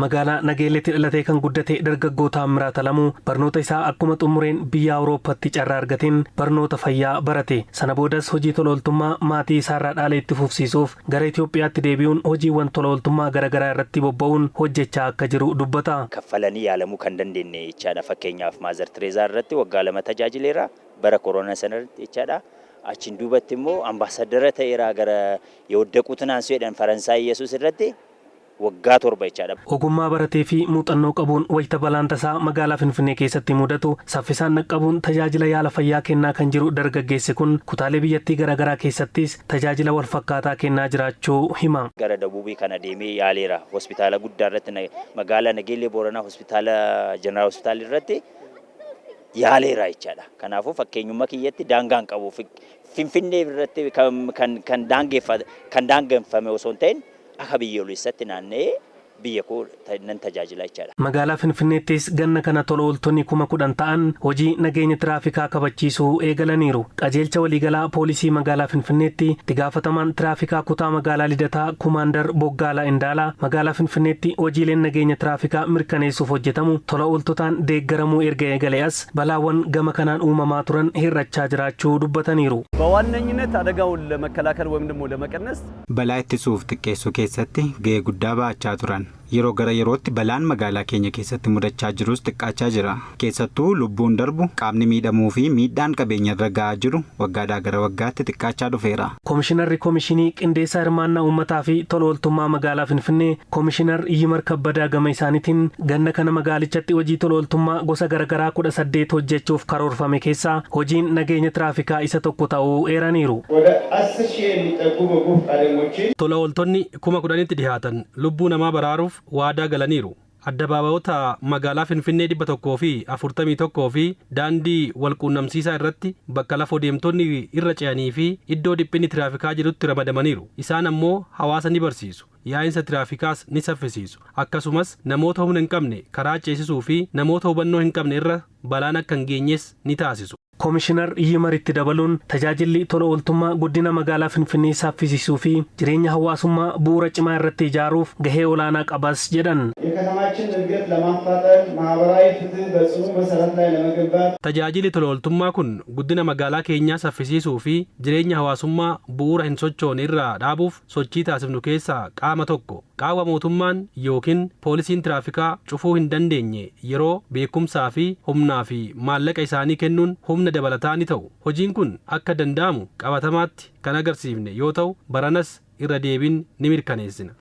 Magaalaa Nageelleetti dhalatee kan guddate dargaggoo Taamiraat Alamuu barnoota isaa akkuma xumureen biyya Awurooppaatti carraa argateen barnoota fayyaa barate. Sana boodas hojii tolooltummaa maatii isaarraa dhaalee itti fufsiisuuf gara Itoophiyaatti deebi'uun hojiiwwan tolooltummaa garaagaraa irratti bobba'uun hojjechaa akka jiru dubbata. Kaffalanii yaalamuu kan dandeenye jechaadha. Fakkeenyaaf Maazar Tireezaa irratti waggaa 2 tajaajileera bara koronaa sana irratti jechaadha. Achiin duubatti immoo ambaasaadara ta'eera gara Yawdaquutu naansu jedhan Faransaay Yesuus irratti waggaa 7 jechaadha. Ogummaa baratee fi muuxannoo qabuun wayita balaan tasaa magaalaa Finfinnee keessatti mudatu saffisaan naqqabuun tajaajila yaala fayyaa kennaa kan jiru dargaggeessi kun kutaalee biyyattii garaagaraa keessattis tajaajila wal fakkaataa kennaa jiraachuu hima. Gara Dabuubii kana deemee yaaleera. Hospitaala guddaa irratti magaalaa Nageellee Booranaa hospitaala Jeneraal Hospitaal irratti yaaleera jechaadha. Kanaafuu fakkeenyummaa kiyyatti daangaan qabu Finfinnee irratti kan daangeffame osoo hin ta'in akka biyyoolessaatti naannee biyya koo nan tajaajila jechaadha. Magaalaa Finfinneettis ganna kana tola ooltonni 10,000 ta'an hojii nageenya tiraafikaa kabachiisuu eegalaniiru. Qajeelcha waliigalaa poolisii magaalaa Finfinneetti itti gaafatamaan tiraafikaa kutaa magaalaa Lidataa Kumaandar Boggaalaa Indaalaa magaalaa Finfinneetti hojiileen nageenya tiraafikaa mirkaneessuuf hojjetamu tola ooltotaan deeggaramuu erga eegalee as balaawwan gama kanaan uumamaa turan hir'achaa jiraachuu dubbataniiru. በዋነኝነት አደጋውን ለመከላከል ወይም ደግሞ ለመቀነስ balaa ittisuuf xiqqeessuu keessatti gahee guddaa ba'achaa turan. Yeroo gara yerootti balaan magaalaa keenya keessatti mudachaa jirus xiqqaachaa jira. Keessattuu lubbuun darbu qaamni miidhamuu fi miidhaan qabeenya irra gahaa jiru waggaadhaa gara waggaatti xiqqaachaa dhufeera. Komishinarri Komishinii Qindeessaa Hirmaannaa Uummataa fi Tola Ooltummaa magaalaa Finfinnee Komishinar Yimar Kabbadaa gama isaaniitiin ganna kana magaalichatti hojii tola ooltummaa gosa garaagaraa 18 hojjechuuf karoorfame keessaa hojiin nageenya tiraafikaa isa tokko ta'uu eeraniiru. Tola ooltonni 10,000tti dhiyaatan lubbuu namaa baraaruuf waadaa galaniiru. Addabaabaa'ota magaalaa Finfinnee 141 fi daandii walquunnamsiisaa irratti bakka lafoo deemtonni irra ce'anii fi iddoo dhiphinni tiraafikaa jirutti ramadamaniiru. Isaan ammoo hawaasa ni barsiisu. Yaa'insa tiraafikaas ni saffisiisu. Akkasumas namoota humna hin qabne karaa ceesisuu fi namoota hubannoo hin qabne irra balaan akka hin geenyes ni taasisu. Komishinar Yimaritti dabaluun tajaajilli tola ooltummaa guddina magaalaa Finfinnee saffisiisuu fi jireenya hawaasummaa bu'uura cimaa irratti ijaaruuf gahee olaanaa qabas jedhan. Tajaajilli tola ooltummaa kun guddina magaalaa keenyaa saffisiisuu fi jireenya hawaasummaa bu'uura hin sochoone irraa dhaabuuf sochii taasifnu keessaa qaama tokko. Qaama mootummaan yookiin poolisiin tiraafikaa cufuu hin dandeenye yeroo beekumsaa fi humnaa fi maallaqa isaanii kennuun humna dabalataa ni ta'u. Hojiin kun akka danda'amu qabatamaatti kan agarsiifne yoo ta'u baranas irra deebiin ni mirkaneessina.